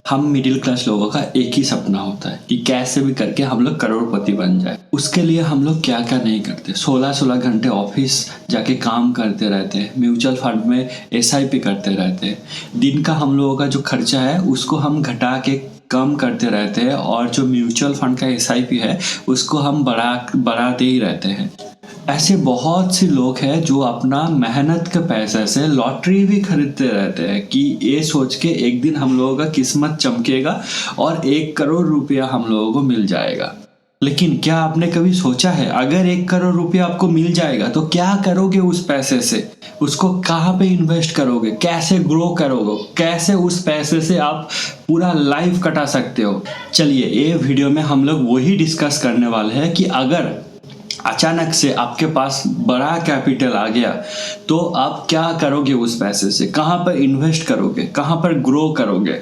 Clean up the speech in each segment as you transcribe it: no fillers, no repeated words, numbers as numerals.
हम middle class लोगों का एक ही सपना होता है कि कैसे भी करके हम लोग करोड़पति बन जाए। उसके लिए हम लोग क्या क्या नहीं करते, 16-16 घंटे ऑफिस जाके काम करते रहते हैं, म्यूचुअल फंड में SIP करते रहते हैं। दिन का हम लोगों का जो खर्चा है उसको हम घटा के कम करते रहते हैं और जो म्यूचुअल फंड का SIP है उसको हम बढ़ाते ही रहते हैं। ऐसे बहुत से लोग हैं जो अपना मेहनत के पैसे से लॉटरी भी खरीदते रहते हैं कि ये सोच के एक दिन हम लोगों का किस्मत चमकेगा और 1 करोड़ रुपया हम लोगों को मिल जाएगा। लेकिन क्या आपने कभी सोचा है, अगर 1 करोड़ रुपया आपको मिल जाएगा तो क्या करोगे उस पैसे से? उसको कहाँ पे इन्वेस्ट करोगे, कैसे ग्रो करोगे, कैसे उस पैसे से आप पूरा लाइफ कटा सकते हो? चलिए ये वीडियो में हम लोग वही डिस्कस करने वाले हैं कि अगर अचानक से आपके पास बड़ा कैपिटल आ गया तो आप क्या करोगे उस पैसे से, कहाँ पर इन्वेस्ट करोगे, कहाँ पर ग्रो करोगे।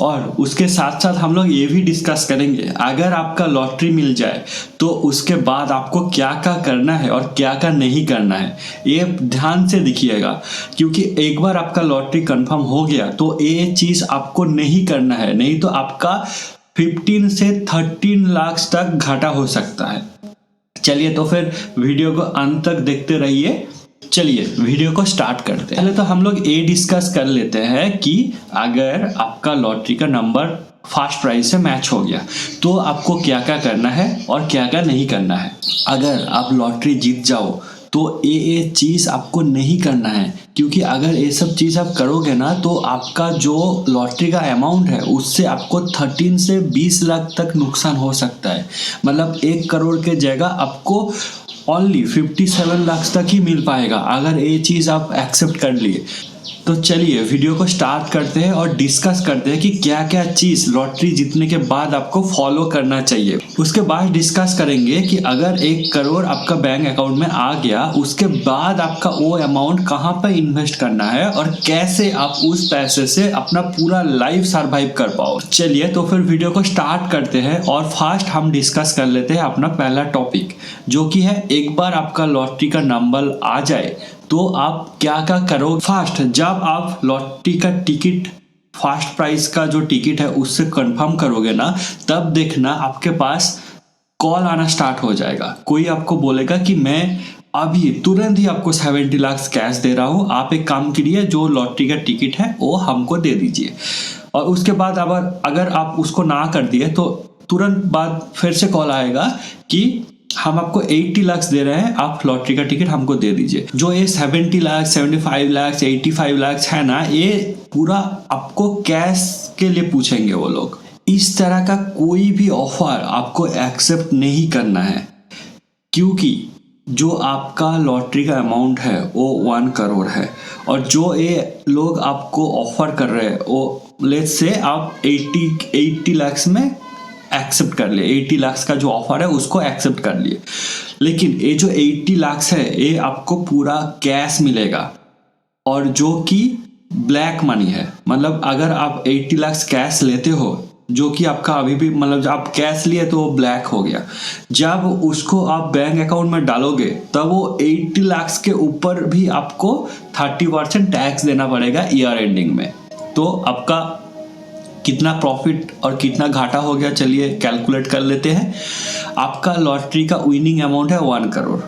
और उसके साथ साथ हम लोग ये भी डिस्कस करेंगे अगर आपका लॉटरी मिल जाए तो उसके बाद आपको क्या क्या करना है और क्या क्या नहीं करना है। ये ध्यान से देखिएगा क्योंकि एक बार आपका लॉटरी कंफर्म हो गया तो ये चीज़ आपको नहीं करना है, नहीं तो आपका 15 से 13 लाख तक घाटा हो सकता है। चलिए तो फिर वीडियो को अंत तक देखते रहिए। चलिए वीडियो को स्टार्ट करते हैं। पहले तो हम लोग ये डिस्कस कर लेते हैं कि अगर आपका लॉटरी का नंबर फर्स्ट प्राइज से मैच हो गया तो आपको क्या क्या करना है और क्या क्या नहीं करना है। अगर आप लॉटरी जीत जाओ तो ये चीज़ आपको नहीं करना है, क्योंकि अगर ये सब चीज़ आप करोगे ना तो आपका जो लॉटरी का अमाउंट है उससे आपको 13 से 20 लाख तक नुकसान हो सकता है। मतलब 1 करोड़ के जगह आपको ओनली 57 लाख तक ही मिल पाएगा अगर ये चीज़ आप एक्सेप्ट कर लिए। तो चलिए वीडियो को स्टार्ट करते हैं और डिस्कस करते हैं कि क्या क्या चीज़ लॉटरी जीतने के बाद आपको फॉलो करना चाहिए। उसके बाद डिस्कस करेंगे कि अगर 1 करोड़ आपका बैंक अकाउंट में आ गया उसके बाद आपका वो अमाउंट कहाँ पर इन्वेस्ट करना है और कैसे आप उस पैसे से अपना पूरा लाइफ सर्वाइव कर पाओ। चलिए तो फिर वीडियो को स्टार्ट करते हैं और फर्स्ट हम डिस्कस कर लेते हैं अपना पहला टॉपिक, जो कि है एक बार आपका लॉटरी का नंबर आ जाए तो आप क्या क्या करोगे। फर्स्ट, जब आप लॉटरी का टिकट फर्स्ट प्राइज का जो टिकट है उससे कंफर्म करोगे ना, तब देखना आपके पास कॉल आना स्टार्ट हो जाएगा। कोई आपको बोलेगा कि मैं अभी तुरंत ही आपको 70 लाख कैश दे रहा हूँ, आप एक काम करिए, जो लॉटरी का टिकट है वो हमको दे दीजिए। और उसके बाद अगर आप उसको ना कर दिए तो तुरंत बाद फिर से कॉल आएगा कि हम आपको 80 लाख दे रहे हैं, आप लॉटरी का टिकट हमको दे दीजिए। जो ये 70 लाख 75 लाख 85 लाख है ना, ये पूरा आपको कैश के लिए पूछेंगे वो लोग। इस तरह का कोई भी ऑफर आपको एक्सेप्ट नहीं करना है, क्योंकि जो आपका लॉटरी का अमाउंट है वो 1 करोड़ है और जो ये लोग आपको ऑफर कर रहे हैं वो लेट्स से आप 80 लाख में एक्सेप्ट कर लिए, 80 लाख का जो ऑफर है उसको एक्सेप्ट कर लिए। लेकिन ये जो 80 लाख है ये आपको पूरा कैश मिलेगा और जो कि ब्लैक मनी है। मतलब अगर आप 80 लाख कैश लेते हो जो कि आपका अभी भी, मतलब आप कैश लिए तो वो ब्लैक हो गया, जब उसको आप बैंक अकाउंट में डालोगे तब वो 80 लाख के ऊपर भी आपको 30% टैक्स देना पड़ेगा ईयर एंडिंग में। तो आपका कितना प्रॉफिट और कितना घाटा हो गया, चलिए कैलकुलेट कर लेते हैं। आपका लॉटरी का विनिंग अमाउंट है 1 करोड़,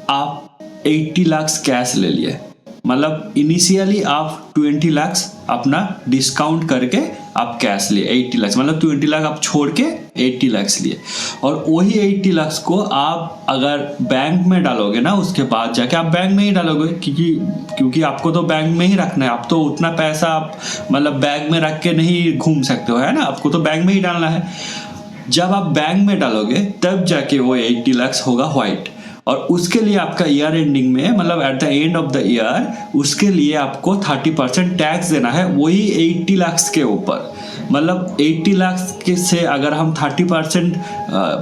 आप 80 लाख कैश ले लिए, मतलब इनिशियली आप 20 लाख अपना डिस्काउंट करके आप कैश लिए 80 लाख, मतलब 20 लाख आप छोड़ के 80 लाख लिए। और वही 80 लाख को आप अगर बैंक में डालोगे ना, उसके बाद जाके आप बैंक में ही डालोगे, क्योंकि आपको तो बैंक में ही रखना है। आप तो उतना पैसा आप मतलब बैग में रख के नहीं घूम सकते हो, है ना, आपको तो बैंक में ही डालना है। जब आप बैंक में डालोगे तब जाके वो 80 लाख होगा व्हाइट, और उसके लिए आपका ईयर एंडिंग में, मतलब at the end of the year, उसके लिए आपको 30% टैक्स देना है वही 80 लाख के ऊपर। मतलब 80 लाख के से अगर हम 30%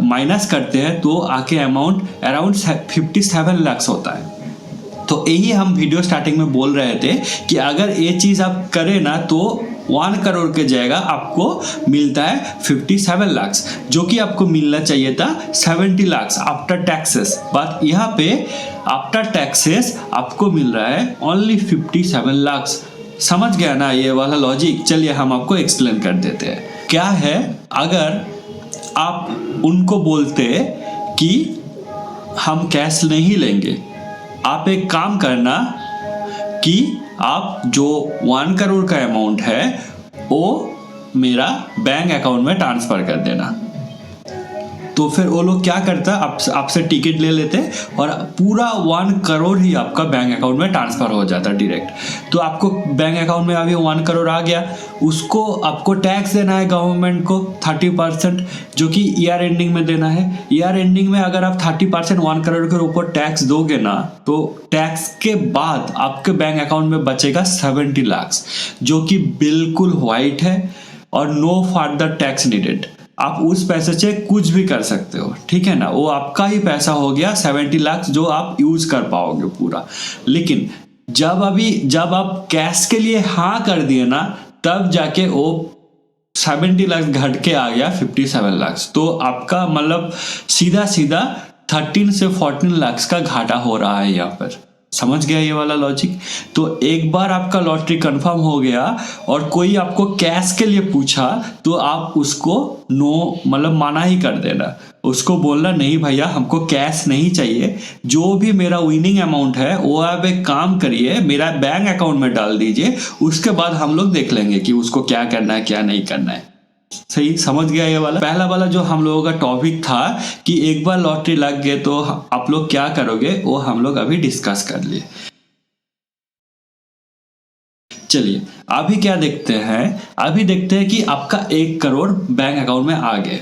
माइनस करते हैं तो आके अमाउंट अराउंड 57 लाख होता है। तो यही हम वीडियो स्टार्टिंग में बोल रहे थे कि अगर ये चीज़ आप करें ना तो 1 करोड़ के जगह आपको मिलता है 57 लाख, जो कि आपको मिलना चाहिए था 70 लाख आफ्टर टैक्सेस। बट यहाँ पे आफ्टर टैक्सेस आपको मिल रहा है ओनली 57 लाख। समझ गया ना ये वाला लॉजिक? चलिए हम आपको एक्सप्लेन कर देते हैं। क्या है, अगर आप उनको बोलते कि हम कैश नहीं लेंगे, आप एक काम करना कि आप जो 1 करोड़ का अमाउंट है वो मेरा बैंक अकाउंट में ट्रांसफ़र कर देना। तो फिर वो लोग क्या करता, आपसे टिकट ले लेते और पूरा 1 करोड़ ही आपका बैंक अकाउंट में ट्रांसफ़र हो जाता डायरेक्ट। तो आपको बैंक अकाउंट में अभी 1 करोड़ आ गया, उसको आपको टैक्स देना है गवर्नमेंट को 30%, जो कि ईयर एंडिंग में देना है। ईयर एंडिंग में अगर आप 30% 1 करोड़ के ऊपर टैक्स दोगे ना, तो टैक्स के बाद आपके बैंक अकाउंट में बचेगा 70 लाख, जो कि बिल्कुल वाइट है और नो फर्दर टैक्स नीडेड। आप उस पैसे से कुछ भी कर सकते हो, ठीक है ना, वो आपका ही पैसा हो गया 70 लाख, जो आप यूज कर पाओगे पूरा। लेकिन जब आप कैश के लिए हाँ कर दिए ना, तब जाके वो 70 लाख घट के आ गया 57 लाख। तो आपका मतलब सीधा 13 से 14 लाख का घाटा हो रहा है यहाँ पर। समझ गया ये वाला लॉजिक? तो एक बार आपका लॉटरी कंफर्म हो गया और कोई आपको कैश के लिए पूछा, तो आप उसको नो मतलब माना ही कर देना। उसको बोलना नहीं भैया, हमको कैश नहीं चाहिए, जो भी मेरा विनिंग अमाउंट है वो आप एक काम करिए मेरा बैंक अकाउंट में डाल दीजिए, उसके बाद हम लोग देख लेंगे कि उसको क्या करना है क्या नहीं करना है। सही समझ गया ये वाला? पहला वाला जो हम लोगों का टॉपिक था कि एक बार लॉटरी लग गए तो आप लोग क्या करोगे, वो हम लोग अभी डिस्कस कर लिए। चलिए अभी क्या देखते हैं, अभी देखते हैं कि आपका 1 करोड़ बैंक अकाउंट में आ गए।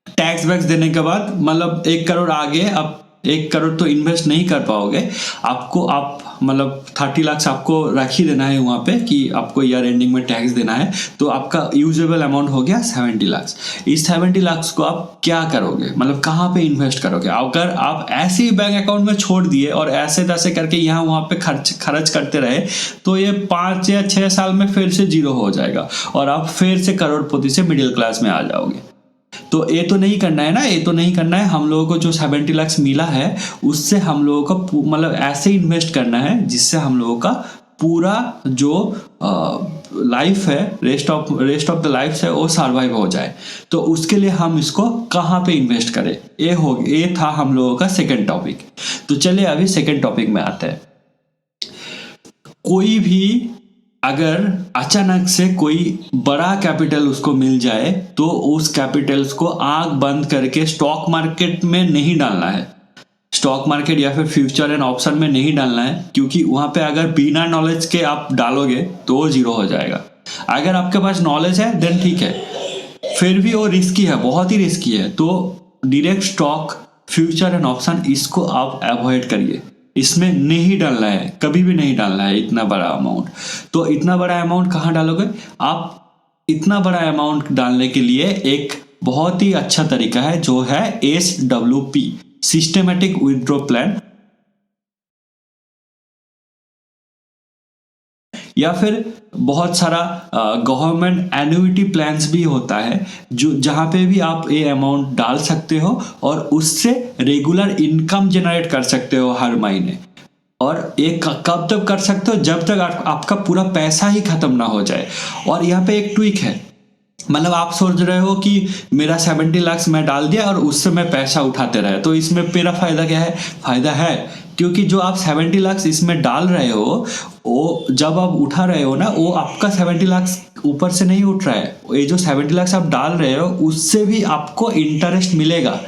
टैक्स वैक्स देने के बाद मतलब 1 करोड़ आ गए। अब 1 करोड़ तो इन्वेस्ट नहीं कर पाओगे, आपको आप मतलब 30 लाख आपको रख ही देना है वहाँ पे कि आपको ईयर एंडिंग में टैक्स देना है। तो आपका यूजेबल अमाउंट हो गया 70 लाख। इस 70 लाख को आप क्या करोगे, मतलब कहाँ पे इन्वेस्ट करोगे? अगर आप ऐसे ही बैंक अकाउंट में छोड़ दिए और ऐसे तैसे करके यहाँ वहाँ पे खर्च करते रहे, तो ये 5 या 6 साल में फिर से जीरो हो जाएगा और आप फिर से करोड़पति से मिडिल क्लास में आ जाओगे। तो ये तो नहीं करना है ना, ये तो नहीं करना है। हम लोगों को जो 70 लाख मिला है उससे हम लोगों का मतलब ऐसे इन्वेस्ट करना है जिससे हम लोगों का पूरा जो लाइफ है, रेस्ट ऑफ द लाइफ है, वो सर्वाइव हो जाए। तो उसके लिए हम इसको कहाँ पे इन्वेस्ट करें, ये था हम लोगों का सेकंड टॉपिक। तो चलिए अभी सेकंड टॉपिक में आते हैं। कोई भी अगर अचानक से कोई बड़ा कैपिटल उसको मिल जाए, तो उस कैपिटल्स को आंख बंद करके स्टॉक मार्केट में नहीं डालना है। स्टॉक मार्केट या फिर फ्यूचर एंड ऑप्शन में नहीं डालना है, क्योंकि वहां पे अगर बिना नॉलेज के आप डालोगे तो वो जीरो हो जाएगा। अगर आपके पास नॉलेज है देन ठीक है, फिर भी वो रिस्की है, बहुत ही रिस्की है। तो direct stock, future and option, इसको आप अवॉइड करिए। इसमें नहीं डालना है, कभी भी नहीं डालना है इतना बड़ा अमाउंट। तो इतना बड़ा अमाउंट कहाँ डालोगे आप? इतना बड़ा अमाउंट डालने के लिए एक बहुत ही अच्छा तरीका है, जो है SWP, सिस्टमैटिक विथड्रॉ प्लान, या फिर बहुत सारा गवर्नमेंट एन्युइटी प्लान्स भी होता है, जो जहाँ पे भी आप ये अमाउंट डाल सकते हो और उससे रेगुलर इनकम जनरेट कर सकते हो हर महीने। और ये कब तक कर सकते हो? जब तक आपका पूरा पैसा ही खत्म ना हो जाए। और यहाँ पे एक ट्विक है, मतलब आप सोच रहे हो कि मेरा 70 लाख मैं डाल दिया और उससे मैं पैसा उठाते रहे, तो इसमें मेरा फायदा क्या है? फायदा है, क्योंकि जो आप 70 लाख इसमें डाल रहे हो, वो जब आप उठा रहे हो ना, वो आपका 70 लाख ऊपर से नहीं उठ रहा है। ये जो 70 लाख आप डाल रहे हो उससे भी आपको इंटरेस्ट मिलेगा।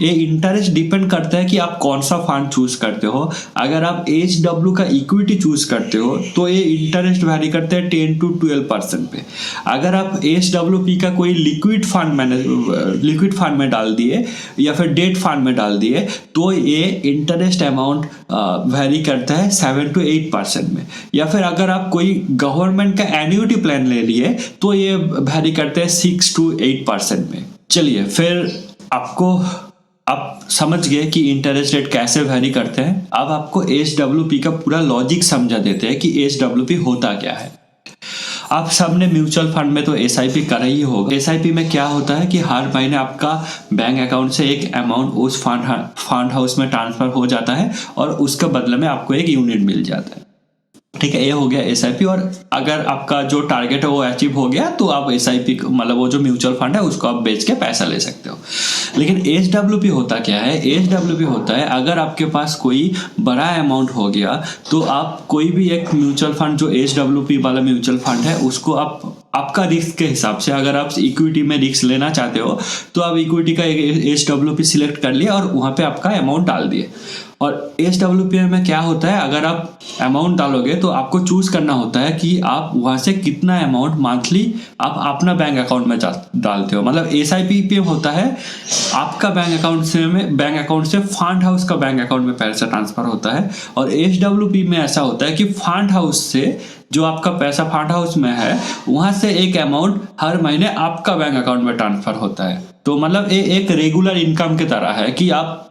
ये इंटरेस्ट डिपेंड करता है कि आप कौन सा फंड चूज करते हो। अगर आप HW का इक्विटी चूज करते हो तो ये इंटरेस्ट वैरी करते हैं 10 to 12% पे। अगर आप SWP का कोई लिक्विड फंड में डाल दिए या फिर डेट फंड में डाल दिए, तो ये इंटरेस्ट अमाउंट वैरी करता है 7 to 8% में। या फिर अगर आप कोई गवर्नमेंट का एन्युइटी प्लान ले लिए तो ये वैरी करते हैं 6 to 8% में। चलिए फिर आप समझ गए कि इंटरेस्ट रेट कैसे वैरी करते हैं। अब आपको SWP का पूरा लॉजिक समझा देते हैं कि SWP होता क्या है। आप सबने म्यूचुअल फंड में तो SIP करा ही होगा। SIP में क्या होता है कि हर महीने आपका बैंक अकाउंट से एक अमाउंट उस फंड हाउस में ट्रांसफर हो जाता है और उसके बदले में आपको एक यूनिट मिल जाता है। ठीक है, ये हो गया एसआईपी। और अगर आपका जो टारगेट है वो अचीव हो गया तो आप एसआईपी मतलब वो जो म्यूचुअल फंड है उसको आप बेच के पैसा ले सकते हो। लेकिन एचडब्ल्यूपी होता क्या है? एचडब्ल्यूपी होता है अगर आपके पास कोई बड़ा अमाउंट हो गया तो आप कोई भी एक म्यूचुअल फंड जो एचडब्ल्यूपी वाला म्यूचुअल फंड है उसको आप आपका रिस्क के हिसाब से, अगर आप इक्विटी में रिस्क लेना चाहते हो तो आप इक्विटी का एचडब्ल्यूपी सिलेक्ट कर लिए और वहाँ पे आपका अमाउंट डाल दिए। और एचडब्ल्यूपी में क्या होता है, अगर आप अमाउंट डालोगे तो आपको चूज करना होता है कि आप वहाँ से कितना अमाउंट मंथली आप अपना बैंक अकाउंट में डालते हो। मतलब एसआईपी पे होता है आपका बैंक अकाउंट से फंड हाउस का बैंक अकाउंट में पैसा ट्रांसफर होता है। और एचडब्ल्यूपी में ऐसा होता है कि फंड हाउस से जो आपका पैसा फंड हाउस में है वहाँ से एक अमाउंट हर महीने आपका बैंक अकाउंट में ट्रांसफर होता है। तो मतलब ये एक रेगुलर इनकम की तरह है कि आप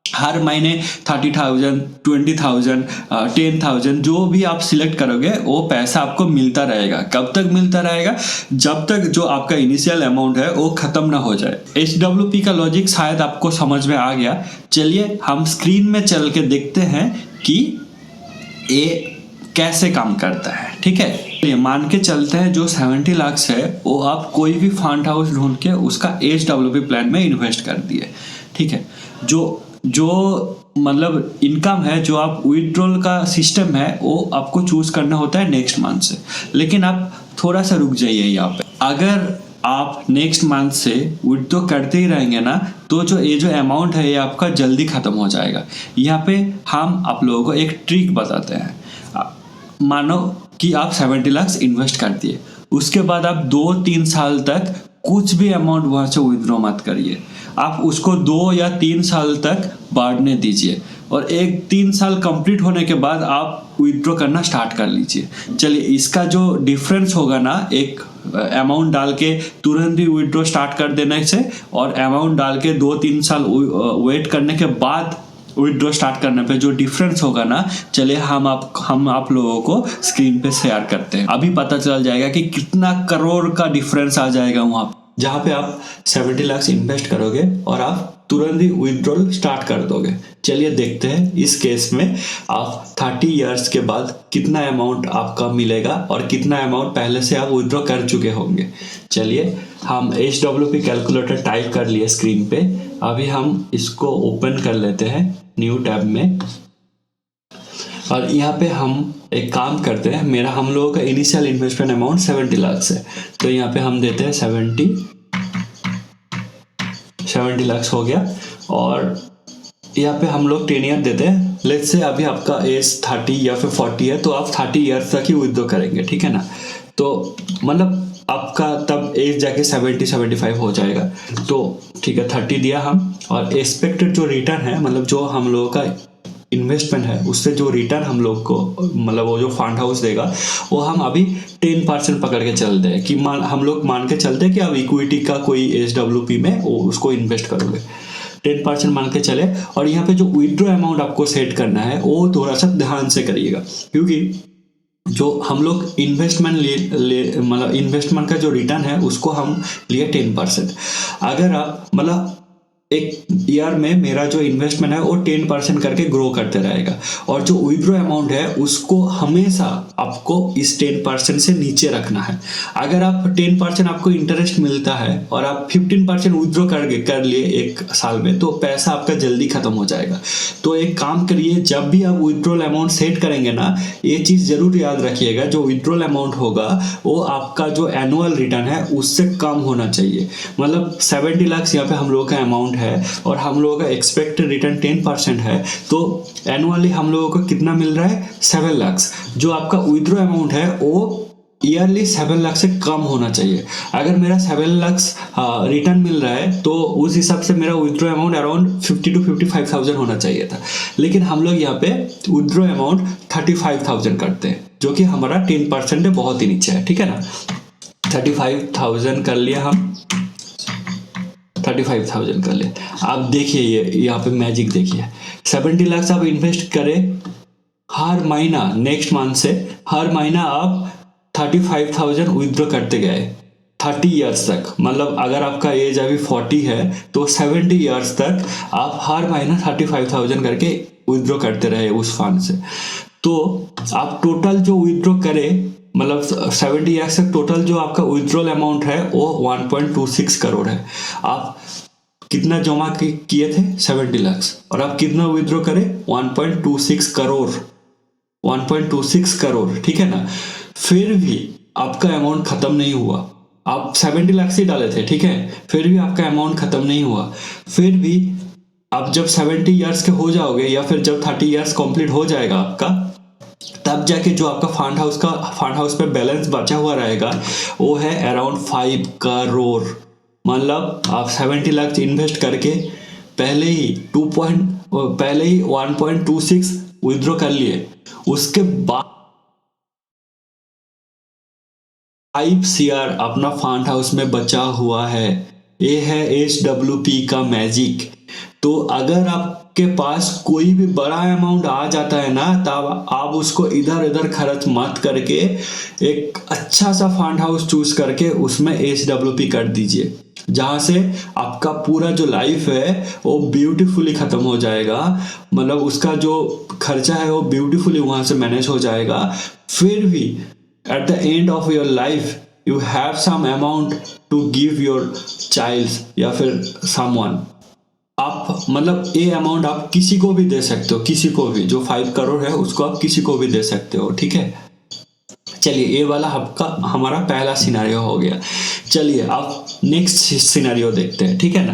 हर महीने 30,000, 20,000, 10,000 जो भी आप सिलेक्ट करोगे वो पैसा आपको मिलता रहेगा। कब तक मिलता रहेगा? जब तक जो आपका इनिशियल अमाउंट है वो खत्म ना हो जाए। एचडब्ल्यूपी का लॉजिक शायद आपको समझ में आ गया। चलिए हम स्क्रीन में चल के देखते हैं कि ये कैसे काम करता है। ठीक है, ये मान के चलते हैं जो 70 लाख है वो आप कोई भी फंड हाउस ढूंढ के उसका एचडब्ल्यूपी प्लान में इन्वेस्ट कर दिए। ठीक है, जो मतलब इनकम है, जो आप विड्रॉल का सिस्टम है वो आपको चूज करना होता है नेक्स्ट मंथ से। लेकिन आप थोड़ा सा रुक जाइए यहाँ पे। अगर आप नेक्स्ट मंथ से विड्रॉ करते ही रहेंगे ना तो ये जो अमाउंट है ये आपका जल्दी खत्म हो जाएगा। यहाँ पे हम आप लोगों को एक ट्रिक बताते हैं। मानो कि आप 70 लाख इन्वेस्ट कर दिए, उसके बाद आप 2-3 साल तक कुछ भी अमाउंट वहां से विड्रॉ मत करिए। आप उसको 2 या 3 साल तक बढ़ने दीजिए और 1-3 साल कंप्लीट होने के बाद आप विड्रॉ करना स्टार्ट कर लीजिए। चलिए, इसका जो डिफरेंस होगा ना, एक अमाउंट डाल के तुरंत ही विड्रॉ स्टार्ट कर देने से और अमाउंट डाल के 2-3 साल वेट करने के बाद विड्रॉ स्टार्ट करने पे जो डिफरेंस होगा ना, चलिए हम आप लोगों को स्क्रीन पे शेयर करते हैं। अभी पता चल जाएगा कि कितना करोड़ का डिफरेंस आ जाएगा वहां जहाँ पे आप 70 लाख इन्वेस्ट करोगे और आप तुरंत ही विड्रॉल स्टार्ट कर दोगे। चलिए देखते हैं इस केस में आप 30 इयर्स के बाद कितना अमाउंट आपका मिलेगा और कितना अमाउंट पहले से आप विड्रॉ कर चुके होंगे। चलिए हम HWP कैलकुलेटर टाइप कर लिए स्क्रीन पे। अभी हम इसको ओपन कर लेते हैं न्यू टैब में और यहाँ पे हम एक काम करते हैं। हम लोगों का इनिशियल इन्वेस्टमेंट अमाउंट 70 लाख है, तो यहाँ पे हम देते हैं 70 लाख हो गया। और यहाँ पे हम लोग 10 ईयर देते हैं। लेट्स से अभी आपका एज 30 या फिर 40 है तो आप 30 ईयर्स तक ही विड्रॉ करेंगे, ठीक है ना। तो मतलब आपका तब एज जाके 70-75 हो जाएगा। तो ठीक है, 30 दिया हम और एक्सपेक्टेड जो रिटर्न है, मतलब जो हम लोगों का इन्वेस्टमेंट है उससे जो रिटर्न हम लोग को मतलब वो जो फंड हाउस देगा वो हम अभी 10% पकड़ के चलते हैं कि हम लोग मान के चलते हैं कि आप इक्विटी का कोई एचडब्ल्यूपी में उसको इन्वेस्ट करोगे। 10% मान के चले। और यहाँ पे जो विड्रॉ अमाउंट आपको सेट करना है वो थोड़ा सा ध्यान से करिएगा, क्योंकि जो हम लोग मतलब इन्वेस्टमेंट का जो रिटर्न है उसको हम लिए 10%। अगर आप मतलब एक ईयर में मेरा जो इन्वेस्टमेंट है वो 10% करके ग्रो करते रहेगा और जो विड्रॉ अमाउंट है उसको हमेशा आपको इस 10% से नीचे रखना है। अगर आप 10% आपको इंटरेस्ट मिलता है और आप 15% विड्रॉ कर लिए एक साल में तो पैसा आपका जल्दी खत्म हो जाएगा। तो एक काम करिए, जब भी आप विड्रॉल अमाउंट सेट करेंगे ना, ये चीज जरूर याद रखिएगा, जो विड्रॉल अमाउंट होगा वो आपका जो एनुअल रिटर्न है उससे कम होना चाहिए। मतलब 70 लाख यहाँ पे हम लोगों का अमाउंट है और हम लोगों का एक्सपेक्टेड रिटर्न 10% है, तो एनुअली हम लोगों को कितना मिल रहा है? 7 लाख। जो आपका विड्रॉ अमाउंट है वो ईयरली 7 लाख से कम होना चाहिए। अगर मेरा 7 लाख रिटर्न मिल रहा है तो उस हिसाब से मेरा विड्रॉ अमाउंट अराउंड 50,000-55,000 होना चाहिए था। लेकिन हम लोग यहाँ पे विड्रॉ अमाउंट 35,000 करते हैं, जो कि हमारा 10% है, बहुत ही नीचे है, ठीक है ना। 35,000 कर लिया हम, 35,000 कर ले। आप देखिए ये यहाँ पे मैजिक देखिए, 70 लाख आप इन्वेस्ट करें, हर महीना नेक्स्ट मंथ से हर महीना आप 35,000 विड्रॉ करते गए 30 इयर्स तक। मतलब अगर आपका एज अभी 40 है तो 70 इयर्स तक आप हर महीना 35,000 करके विड्रॉ करते रहे उस फंड से। तो आप टोटल जो विड्रॉ करें, मतलब 70 लाख से टोटल जो आपका विड्रॉल अमाउंट है वो 1.26 करोड़ है। आप कितना जमा किए थे? 70 लाख, और आप कितना विड्रॉ करें? 1.26 करोड़, 1.26 करोड़, ठीक है ना। फिर भी आपका अमाउंट खत्म नहीं हुआ। आप 70 लाख से डाले थे, ठीक है, फिर भी आपका अमाउंट खत्म नहीं हुआ। फिर भी आप जब 70 इयर्स के हो जाओगे, या फिर जब 30 इयर्स कंप्लीट हो जाएगा आपका, तब जाके जो आपका फंड हाउस पे बैलेंस बचा हुआ रहेगा वो है अराउंड 5 करोड़। मतलब आप 70 लाख इन्वेस्ट करके पहले ही 1.26 विड्रॉ कर लिए, उसके बाद 5 CR अपना फंड हाउस में बचा हुआ है। ये है HWP का मैजिक। तो अगर आपके पास कोई भी बड़ा अमाउंट आ जाता है ना, तब आप उसको इधर इधर खर्च मत करके एक अच्छा सा फंड हाउस चूज करके उसमें HWP कर दीजिए, जहां से आपका पूरा जो लाइफ है वो ब्यूटीफुली खत्म हो जाएगा। मतलब उसका जो खर्चा है वो ब्यूटीफुली वहां से मैनेज हो जाएगा। फिर भी at the end of your life you have some amount to give your child या फिर someone। आप मतलब ये अमाउंट आप किसी को भी दे सकते हो, किसी को भी, जो 5 करोड़ है उसको आप किसी को भी दे सकते हो, ठीक है। चलिए, ये वाला आपका हमारा पहला सिनेरियो हो गया। चलिए अब नेक्स्ट सिनेरियो देखते हैं, ठीक है ना।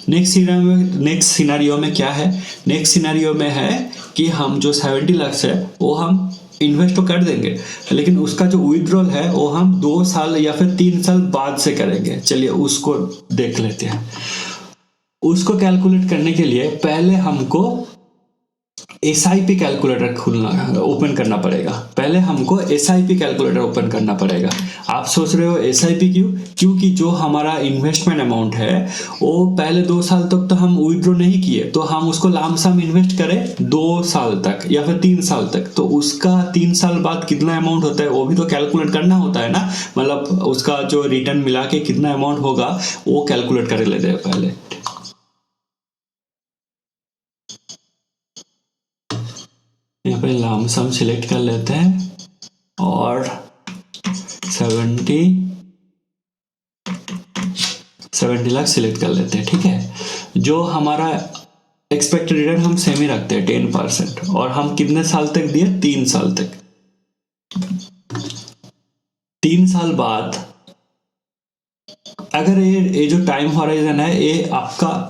नेक्स्ट सिनेरियो में क्या है? नेक्स्ट सिनेरियो में है कि हम जो 70 लाख है वो हम इन्वेस्ट तो कर देंगे, लेकिन उसका जो विड्रॉल है वो हम 2 साल या फिर 3 साल बाद से करेंगे। चलिए उसको देख लेते हैं। उसको कैलकुलेट करने के लिए पहले हमको SIP कैलकुलेटर ओपन करना पड़ेगा। पहले हमको SIP कैलकुलेटर ओपन करना पड़ेगा। आप सोच रहे हो SIP क्यों? क्योंकि जो हमारा इन्वेस्टमेंट अमाउंट है वो पहले 2 साल तक तो हम विड्रॉ नहीं किए, तो हम उसको लामसम इन्वेस्ट करें 2 साल तक या फिर 3 साल तक, तो उसका 3 साल बाद कितना अमाउंट होता है वो भी तो कैलकुलेट करना होता है ना। मतलब उसका जो रिटर्न मिला के कितना अमाउंट होगा वो कैलकुलेट कर लेते हैं पहले। यहाँ पे लामसम सिलेक्ट कर लेते हैं और 70 लाख सिलेक्ट कर लेते हैं, ठीक है। जो हमारा एक्सपेक्टेड रिटर्न हम सेम ही रखते हैं 10%, और हम कितने साल तक दिए? 3 साल तक। 3 साल बाद अगर ये जो टाइम हॉराइजन है ये आपका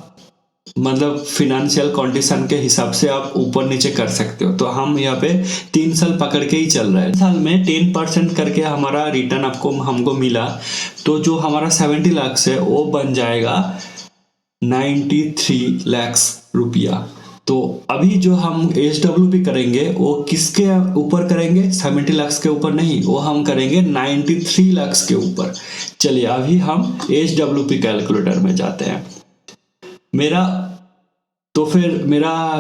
मतलब फिनेंशियल कंडीशन के हिसाब से आप ऊपर नीचे कर सकते हो, तो हम यहाँ पे 3 साल पकड़ के ही चल रहे हैं। साल में 10% करके हमारा रिटर्न हमको मिला, तो जो हमारा 70 लाख है वो बन जाएगा 93 लाख रुपया। तो अभी जो हम HWP करेंगे वो किसके ऊपर करेंगे? 70 लाख के ऊपर नहीं, वो हम करेंगे 93 लाख के ऊपर। चलिए अभी हम HWP कैलकुलेटर में जाते हैं। मेरा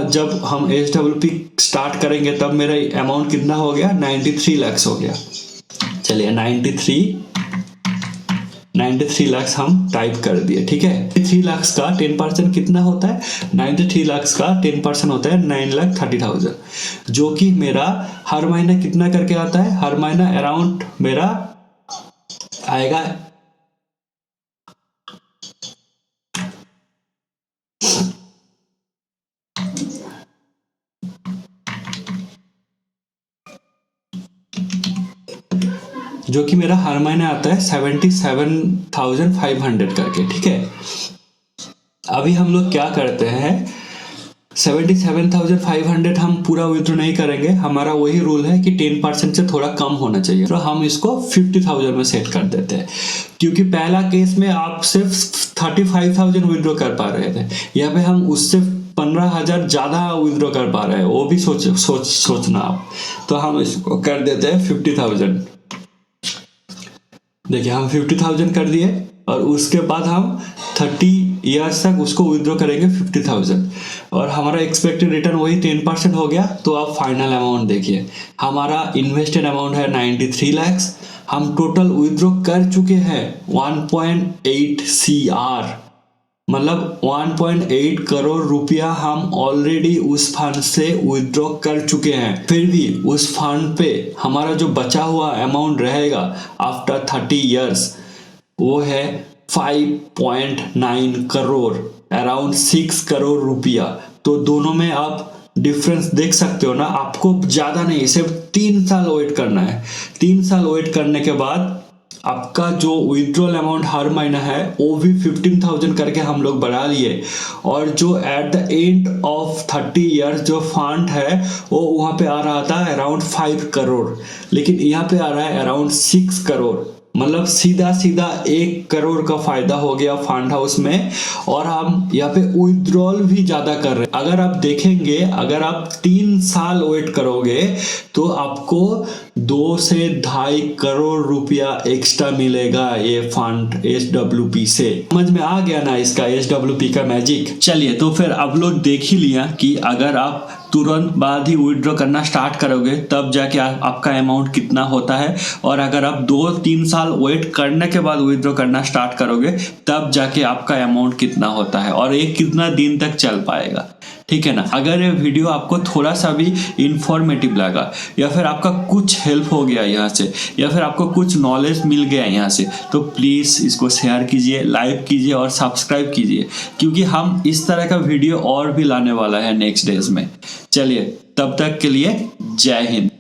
जब हम HWP स्टार्ट करेंगे तब मेरा अमाउंट कितना हो गया? 93 लाख हो गया। चलिए 93 लाख हम टाइप कर दिए, ठीक है। 93 लाख का 10% कितना होता है? 93 लाख का 10% होता है 9,30,000, जो कि मेरा हर महीना कितना करके आता है? हर महीना अराउंड मेरा आएगा जो कि मेरा हर महीने आता है 77,500 करके, ठीक है। अभी हम लोग क्या करते हैं, 77,500 हम पूरा विड्रॉ नहीं करेंगे। हमारा वही रूल है कि 10% से थोड़ा कम होना चाहिए, तो हम इसको 50,000 में सेट कर देते हैं। क्योंकि पहला केस में आप सिर्फ 35,000 विड्रॉ कर पा रहे थे, यहाँ पे हम उससे 15,000 ज्यादा विड्रॉ कर पा रहे हैं, वो भी सोचना आप। तो हम इसको कर देते हैं 50,000। देखिए हम 50,000 कर दिए, और उसके बाद हम 30 इयर्स तक उसको विड्रॉ करेंगे 50,000, और हमारा एक्सपेक्टेड रिटर्न वही 10% हो गया। तो आप फाइनल अमाउंट देखिए, हमारा इन्वेस्टेड अमाउंट है 93 लाख, हम टोटल विड्रॉ कर चुके हैं 1.8 CR, मतलब 1.8 करोड़ रुपया हम ऑलरेडी उस फंड से विड्रॉ कर चुके हैं। फिर भी उस फंड पे हमारा जो बचा हुआ अमाउंट रहेगा आफ्टर 30 इयर्स वो है 5.9 करोड़, अराउंड 6 करोड़ रुपया। तो दोनों में आप डिफरेंस देख सकते हो ना। आपको ज्यादा नहीं, सिर्फ 3 साल वेट करना है। 3 साल वेट करने के बाद आपका जो विड्रॉल अमाउंट हर महीना है वो भी 15,000 करके हम लोग बढ़ा लिए, और जो at the end of 30 years जो फंड है वो वहां पे आ रहा था अराउंड 5 करोड़, लेकिन यहाँ पे आ रहा है अराउंड 6 करोड़। मतलब सीधा सीधा 1 करोड़ का फायदा हो गया फंड हाउस में, और हम यहाँ पे विड्रॉल भी ज्यादा कर रहे हैं। अगर आप देखेंगे, अगर आप 3 साल वेट करोगे तो आपको 2 से 2.5 करोड़ रुपया एक्स्ट्रा मिलेगा ये फंड SWP से। समझ में आ गया ना इसका SWP का मैजिक। चलिए, तो फिर आप लोग देख ही लिया कि अगर आप तुरंत बाद ही विड्रॉ करना स्टार्ट करोगे तब जाके आपका अमाउंट कितना होता है, और अगर आप 2-3 साल वेट करने के बाद विड्रॉ करना स्टार्ट करोगे तब जाके आपका अमाउंट कितना होता है, और ये कितना दिन तक चल पाएगा। ठीक है ना। अगर ये वीडियो आपको थोड़ा सा भी इंफॉर्मेटिव लगा, या फिर आपका कुछ हेल्प हो गया यहाँ से, या फिर आपको कुछ नॉलेज मिल गया यहाँ से, तो प्लीज़ इसको शेयर कीजिए, लाइक कीजिए और सब्सक्राइब कीजिए, क्योंकि हम इस तरह का वीडियो और भी लाने वाला है नेक्स्ट डेज में। चलिए, तब तक के लिए जय हिंद।